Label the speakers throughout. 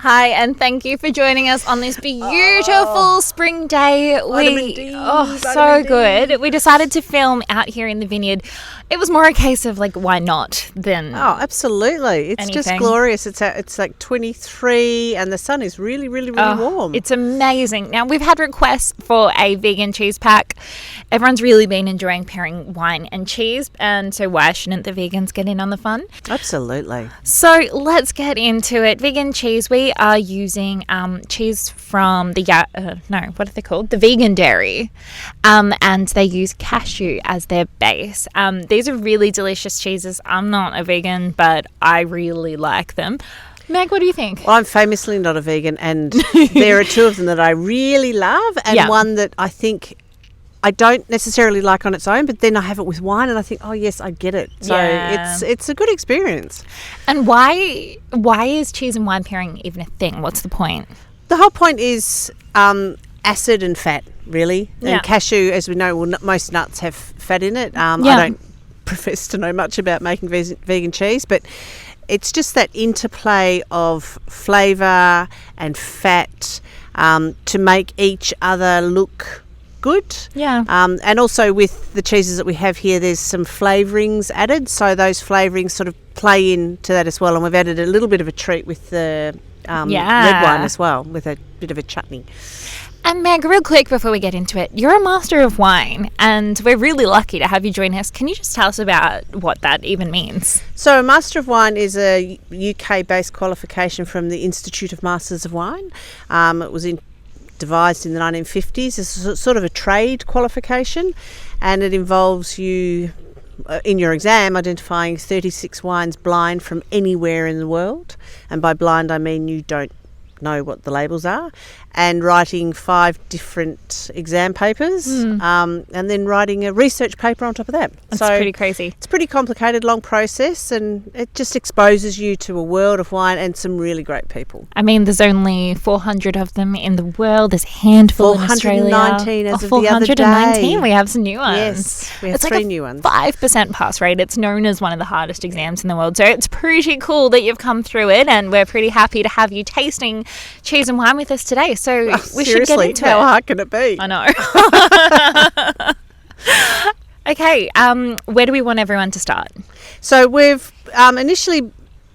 Speaker 1: Hi, and thank you for joining us on this beautiful spring day. So good. We decided to film out here in the vineyard. It was more a case of like, why not than
Speaker 2: absolutely. It's
Speaker 1: anything.
Speaker 2: Just glorious. It's like 23 and the sun is really warm.
Speaker 1: It's amazing. Now, we've had requests for a vegan cheese pack. Everyone's really been enjoying pairing wine and cheese, and so why shouldn't the vegans get in on the fun?
Speaker 2: Absolutely.
Speaker 1: So let's get into it. Vegan cheese. We are using cheese from the what are they called? The vegan dairy, and they use cashew as their base. These are really delicious cheeses. I'm not a vegan, but I really like them. Meg, what do you think?
Speaker 2: Well, I'm famously not a vegan, and there are two of them that I really love, and one that I think I don't necessarily like on its own, but then I have it with wine and I think, oh yes, I get it. So it's a good experience.
Speaker 1: And why is cheese and wine pairing even a thing? What's the point?
Speaker 2: The whole point is acid and fat, really.
Speaker 1: Yeah.
Speaker 2: And cashew, as we know, most nuts have fat in it. I don't profess to know much about making vegan cheese, but it's just that interplay of flavour and fat to make each other look good.
Speaker 1: Yeah.
Speaker 2: And also with the cheeses that we have here, there's some flavourings added, so those flavourings sort of play into that as well, and we've added a little bit of a treat with the red wine as well, with a bit of a chutney.
Speaker 1: And Meg, real quick before we get into it, you're a master of wine, and we're really lucky to have you join us. Can you just tell us about what that even means?
Speaker 2: So a Master of Wine is a UK-based qualification from the Institute of Masters of Wine. It was devised in the 1950s. It's sort of a trade qualification, and it involves you, in your exam, identifying 36 wines blind from anywhere in the world. And by blind, I mean you don't know what the labels are, and writing 5 different exam papers, and then writing a research paper on top of that.
Speaker 1: That's pretty crazy.
Speaker 2: It's a pretty complicated, long process, and it just exposes you to a world of wine and some really great people.
Speaker 1: I mean, there's only 400 of them in the world. There's a handful in Australia.
Speaker 2: 419 as of the other day.
Speaker 1: 419. We have some new ones.
Speaker 2: Yes, we have 3 new ones.
Speaker 1: 5% pass rate. It's known as one of the hardest exams in the world. So it's pretty cool that you've come through it, and we're pretty happy to have you tasting cheese and wine with us today. So we should get into
Speaker 2: how
Speaker 1: it.
Speaker 2: hard can it be?
Speaker 1: I know. Okay, where do we want everyone to start?
Speaker 2: So we've initially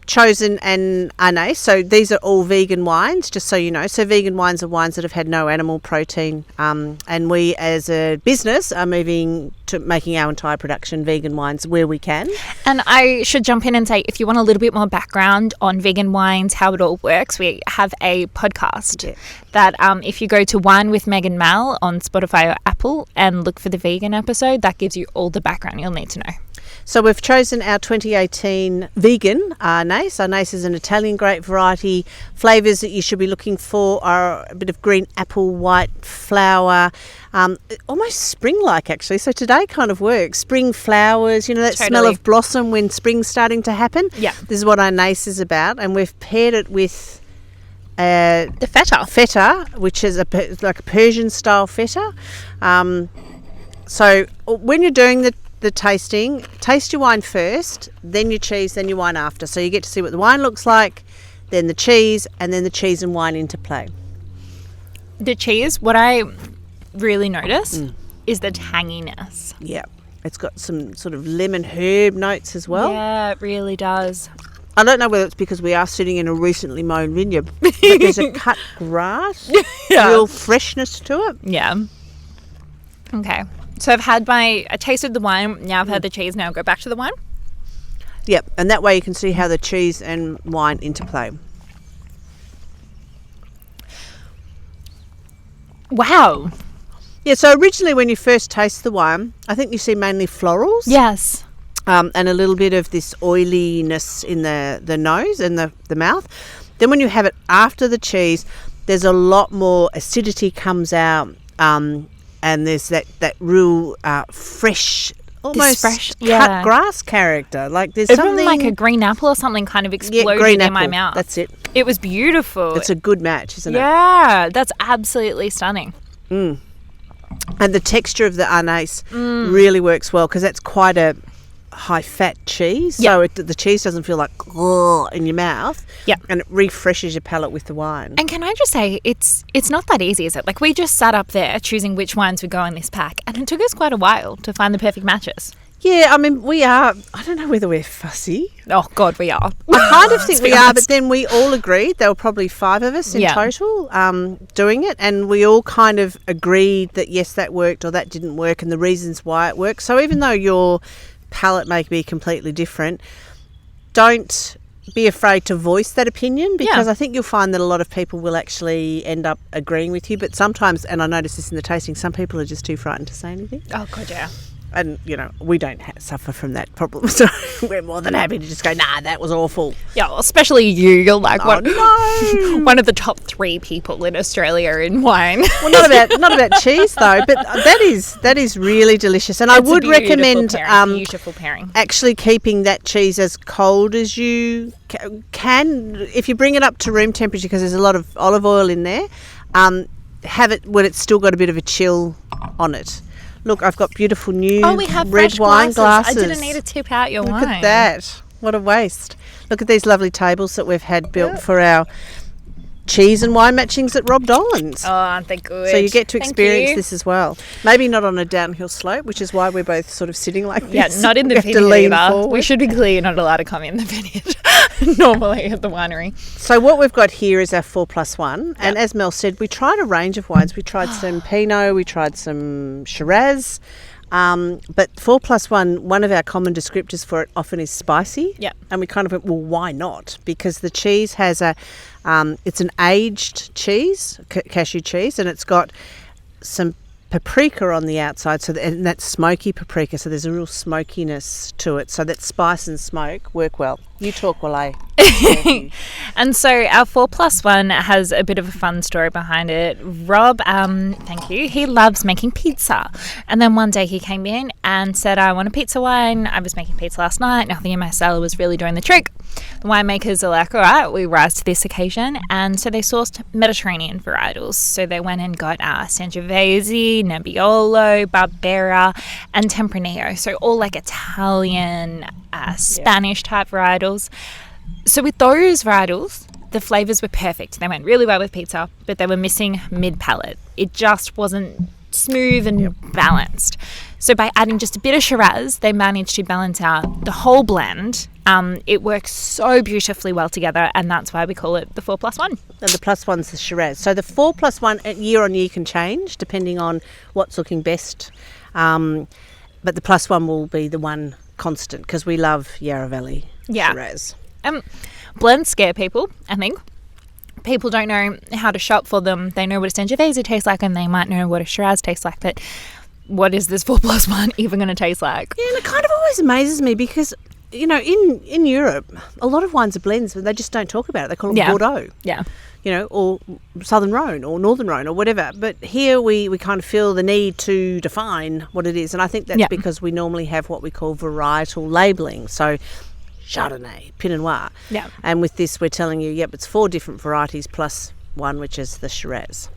Speaker 2: chosen an anise. So these are all vegan wines, just so you know. So vegan wines are wines that have had no animal protein. And we as a business are moving to making our entire production vegan wines where we can.
Speaker 1: And I should jump in and say, if you want a little bit more background on vegan wines, how it all works, we have a podcast that if you go to Wine with Meg and Mal on Spotify or Apple and look for the vegan episode, that gives you all the background you'll need to know.
Speaker 2: So we've chosen our 2018 vegan anise. Anise is an Italian grape variety. Flavours that you should be looking for are a bit of green apple, white flower, almost spring-like actually. So today kind of works. Spring flowers, you know, that smell of blossom when spring's starting to happen.
Speaker 1: Yeah.
Speaker 2: This is what anise is about, and we've paired it with
Speaker 1: the feta,
Speaker 2: which is like a Persian style feta. So when you're doing the tasting, taste your wine first, then your cheese, then your wine after. So you get to see what the wine looks like, then the cheese, and then the cheese and wine interplay.
Speaker 1: The cheese, what I really notice is the tanginess.
Speaker 2: Yeah. It's got some sort of lemon herb notes as well.
Speaker 1: Yeah, it really does.
Speaker 2: I don't know whether it's because we are sitting in a recently mown vineyard, but there's a cut grass, real freshness to it.
Speaker 1: Yeah. Okay. So I tasted the wine, now I've had the cheese, now I'll go back to the wine?
Speaker 2: Yep, and that way you can see how the cheese and wine interplay.
Speaker 1: Wow.
Speaker 2: Yeah, so originally when you first taste the wine, I think you see mainly florals.
Speaker 1: Yes.
Speaker 2: And a little bit of this oiliness in the nose and the mouth. Then when you have it after the cheese, there's a lot more acidity comes out, and there's that real fresh, almost cut grass character. Like there's something
Speaker 1: like a green apple or something kind of exploded in my mouth.
Speaker 2: That's it.
Speaker 1: It was beautiful.
Speaker 2: It's a good match, isn't it?
Speaker 1: Yeah, that's absolutely stunning.
Speaker 2: And the texture of the anise really works well because that's quite a high-fat cheese,
Speaker 1: Yeah.
Speaker 2: so the cheese doesn't feel like in your mouth.
Speaker 1: Yeah.
Speaker 2: And it refreshes your palate with the wine.
Speaker 1: And can I just say, it's not that easy, is it? Like, we just sat up there choosing which wines would go in this pack, and it took us quite a while to find the perfect matches.
Speaker 2: Yeah, I mean, we are, I don't know whether we're fussy.
Speaker 1: Oh, God, we are.
Speaker 2: I kind of think
Speaker 1: Let's be
Speaker 2: we are, but
Speaker 1: honest.
Speaker 2: then we all agreed. There were probably 5 of us in
Speaker 1: Yeah.
Speaker 2: total doing it, and we all kind of agreed that, yes, that worked or that didn't work, and the reasons why it worked. So even though your palate may be completely different, don't be afraid to voice that opinion, because
Speaker 1: Yeah.
Speaker 2: I think you'll find that a lot of people will actually end up agreeing with you. But sometimes, and I notice this in the tasting, some people are just too frightened to say anything.
Speaker 1: Oh, God, yeah.
Speaker 2: And, we don't suffer from that problem. So we're more than happy to just go, nah, that was awful.
Speaker 1: Yeah, well, especially you. You're like
Speaker 2: no.
Speaker 1: one of the top 3 people in Australia in wine.
Speaker 2: Well, not about cheese, though, but that is really delicious. And I
Speaker 1: It's a
Speaker 2: would
Speaker 1: beautiful
Speaker 2: recommend
Speaker 1: pairing, beautiful pairing.
Speaker 2: actually keeping that cheese as cold as you can. If you bring it up to room temperature, because there's a lot of olive oil in there, have it when it's still got a bit of a chill on it. Look, I've got beautiful new
Speaker 1: We have
Speaker 2: red
Speaker 1: fresh
Speaker 2: wine glasses.
Speaker 1: I didn't need to tip out your
Speaker 2: Look
Speaker 1: wine.
Speaker 2: at that. What a waste. Look at these lovely tables that we've had built for our cheese and wine matchings at Rob Dolan's.
Speaker 1: Oh, aren't they good?
Speaker 2: So you get to
Speaker 1: Thank
Speaker 2: experience
Speaker 1: you.
Speaker 2: this as well. Maybe not on a downhill slope, which is why we're both sort of sitting like
Speaker 1: Yeah,
Speaker 2: this.
Speaker 1: not in the
Speaker 2: We have to
Speaker 1: vineyard
Speaker 2: lean
Speaker 1: either.
Speaker 2: forward.
Speaker 1: We should be clear, you're not allowed to come in the vineyard normally at the winery.
Speaker 2: So what we've got here is our 4+1. And as Mel said, we tried a range of wines. We tried some Pinot, we tried some Shiraz. But 4+1, one of our common descriptors for it often is spicy.
Speaker 1: Yeah.
Speaker 2: And we kind of went, well, why not? Because the cheese has it's an aged cheese, cashew cheese, and it's got some paprika on the outside, and that's smoky paprika, so there's a real smokiness to it. So that spice and smoke work well. You talk while I...
Speaker 1: And so our 4+1 has a bit of a fun story behind it. Rob, thank you, he loves making pizza. And then one day he came in and said, I want a pizza wine. I was making pizza last night. Nothing in my cellar was really doing the trick. The winemakers are like, all right, we rise to this occasion. And so they sourced Mediterranean varietals. So they went and got Sangiovese, Nebbiolo, Barbera, and Tempranillo. So all like Italian, Spanish type varietals. So with those varietals, the flavours were perfect. They went really well with pizza, but they were missing mid-palate. It just wasn't smooth and balanced. So by adding just a bit of Shiraz, they managed to balance out the whole blend. It works so beautifully well together, and that's why we call it the 4+1.
Speaker 2: And the +1's the Shiraz. So the 4+1 year on year can change depending on what's looking best. But the +1 will be the one constant because we love Yarra Valley Shiraz.
Speaker 1: Blends scare people, I think. People don't know how to shop for them. They know what a Sangiovese tastes like, and they might know what a Shiraz tastes like, but what is this 4+1 even going to taste like?
Speaker 2: Yeah, and it kind of always amazes me because, in Europe, a lot of wines are blends, but they just don't talk about it. They call it Bordeaux.
Speaker 1: Yeah.
Speaker 2: Or Southern Rhone or Northern Rhone or whatever. But here we kind of feel the need to define what it is. And I think that's because we normally have what we call varietal labelling. So Chardonnay, Pinot Noir.
Speaker 1: Yeah.
Speaker 2: And with this, we're telling you, it's 4 different varieties plus one, which is the Shiraz.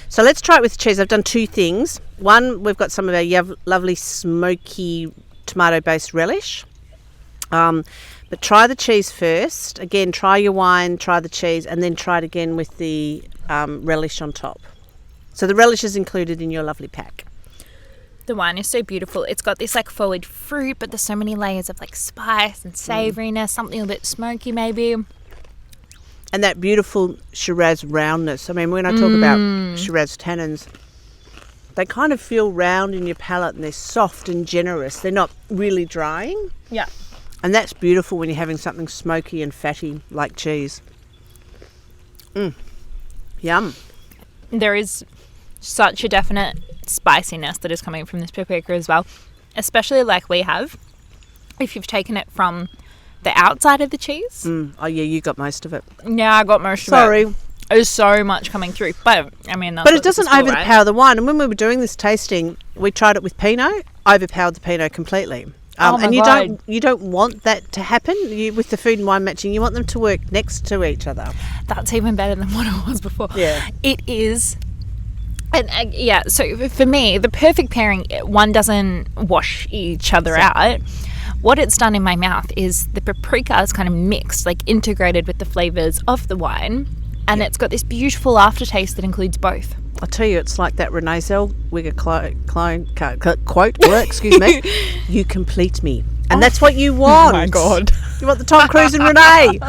Speaker 2: So let's try it with cheese. I've done 2 things. One, we've got some of our lovely smoky tomato-based relish. But try the cheese first. Again, try your wine, try the cheese, and then try it again with the relish on top. So the relish is included in your lovely pack.
Speaker 1: The wine is so beautiful. It's got this like forward fruit, but there's so many layers of like spice and savouriness, something a bit smoky maybe.
Speaker 2: And that beautiful Shiraz roundness. I mean, when I talk about Shiraz tannins, they kind of feel round in your palate and they're soft and generous. They're not really drying.
Speaker 1: Yeah.
Speaker 2: And that's beautiful when you're having something smoky and fatty like cheese. Yum.
Speaker 1: There is such a definite spiciness that is coming from this paprika as well, especially like we have. If you've taken it from the outside of the cheese.
Speaker 2: Oh, yeah, you got most of it.
Speaker 1: Yeah, I got most of it.
Speaker 2: Sorry.
Speaker 1: There's so much coming through. But, I mean, that's
Speaker 2: But it
Speaker 1: what this
Speaker 2: doesn't
Speaker 1: is for,
Speaker 2: overpower
Speaker 1: right?
Speaker 2: the wine. And when we were doing this tasting, we tried it with Pinot, overpowered the Pinot completely.
Speaker 1: Oh my
Speaker 2: and
Speaker 1: God.
Speaker 2: you don't want that to happen with the food and wine matching. You want them to work next to each other.
Speaker 1: That's even better than what it was before.
Speaker 2: Yeah.
Speaker 1: It is. And so for me, the perfect pairing, one doesn't wash each other out. what it's done in my mouth is the paprika is kind of mixed, like integrated with the flavours of the wine, and it's got this beautiful aftertaste that includes both.
Speaker 2: I tell you, it's like that Renee Zellweger quote. Excuse me. You complete me, and that's what you want.
Speaker 1: Oh my God!
Speaker 2: You want the Tom Cruise and Renee.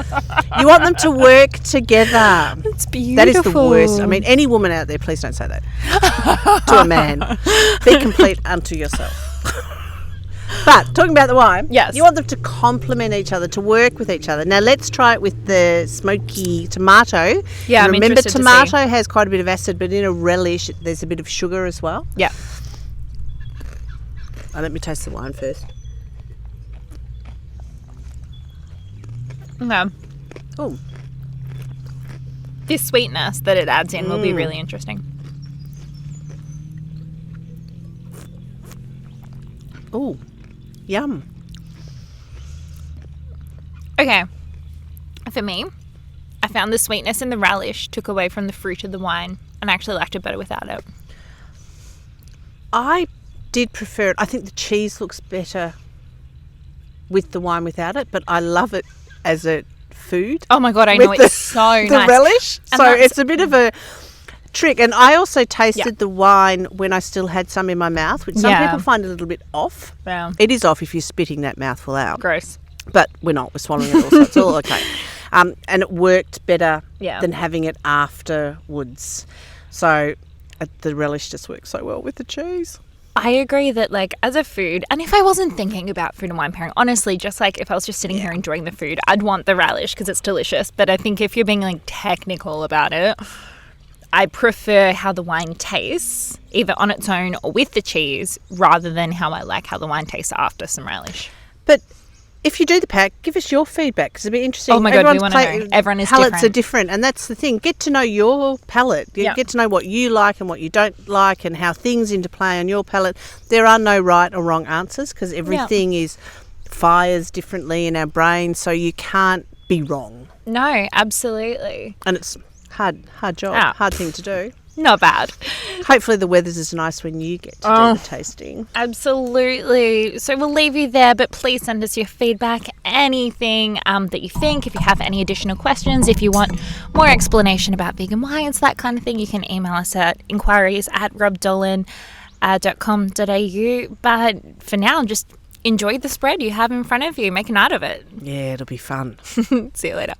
Speaker 2: You want them to work together.
Speaker 1: It's beautiful.
Speaker 2: That is the worst. I mean, any woman out there, please don't say that to a man. Be complete unto yourself. But talking about the wine,
Speaker 1: yes,
Speaker 2: you want them to complement each other, to work with each other. Now let's try it with the Smokey tomato.
Speaker 1: Yeah,
Speaker 2: and
Speaker 1: I'm
Speaker 2: remember,
Speaker 1: interested
Speaker 2: tomato
Speaker 1: to see.
Speaker 2: has quite a bit of acid, but in a relish, there's a bit of sugar as well.
Speaker 1: Yeah.
Speaker 2: Let me taste the wine first.
Speaker 1: Okay.
Speaker 2: Oh,
Speaker 1: This sweetness that it adds in will be really interesting.
Speaker 2: oh, yum.
Speaker 1: Okay. For me, I found the sweetness in the relish took away from the fruit of the wine, and I actually liked it better without it.
Speaker 2: I did prefer it. I think the cheese looks better with the wine without it, but I love it as a food.
Speaker 1: Oh my God, I
Speaker 2: with
Speaker 1: know, it's so nice.
Speaker 2: The relish.
Speaker 1: And
Speaker 2: So
Speaker 1: that's-
Speaker 2: it's a bit of a trick. And I also tasted
Speaker 1: Yeah.
Speaker 2: the wine when I still had some in my mouth, which some
Speaker 1: Yeah.
Speaker 2: people find a little bit off.
Speaker 1: Wow.
Speaker 2: It is off if you're spitting that mouthful out.
Speaker 1: Gross.
Speaker 2: But we're not. We're swallowing it all, so it's all okay. And it worked better
Speaker 1: Yeah.
Speaker 2: than having it afterwards. So the relish just works so well with the cheese.
Speaker 1: I agree that, like, as a food, and if I wasn't thinking about food and wine pairing, honestly, just like if I was just sitting here enjoying the food, I'd want the relish because it's delicious. But I think if you're being like technical about it, I prefer how the wine tastes, either on its own or with the cheese, rather than how I like how the wine tastes after some relish.
Speaker 2: But if you do the pack, give us your feedback because it'd be interesting.
Speaker 1: Oh my God, we want to know. Everyone is
Speaker 2: palates
Speaker 1: different.
Speaker 2: are different, and that's the thing. Get to know your palate.
Speaker 1: Yeah.
Speaker 2: Get to know what you like and what you don't like, and how things interplay on your palate. There are no right or wrong answers because everything is fires differently in our brains, so you can't be wrong.
Speaker 1: No, absolutely.
Speaker 2: And it's hard job,
Speaker 1: Ah.
Speaker 2: hard thing to do.
Speaker 1: Not bad.
Speaker 2: Hopefully the weather's as nice when you get to do the tasting.
Speaker 1: Absolutely. So we'll leave you there, but please send us your feedback, anything that you think. If you have any additional questions, if you want more explanation about vegan wines, that kind of thing, you can email us at inquiries@robdolan.com.au. But for now, just enjoy the spread you have in front of you. Make a night of it.
Speaker 2: Yeah, it'll be fun.
Speaker 1: See you later.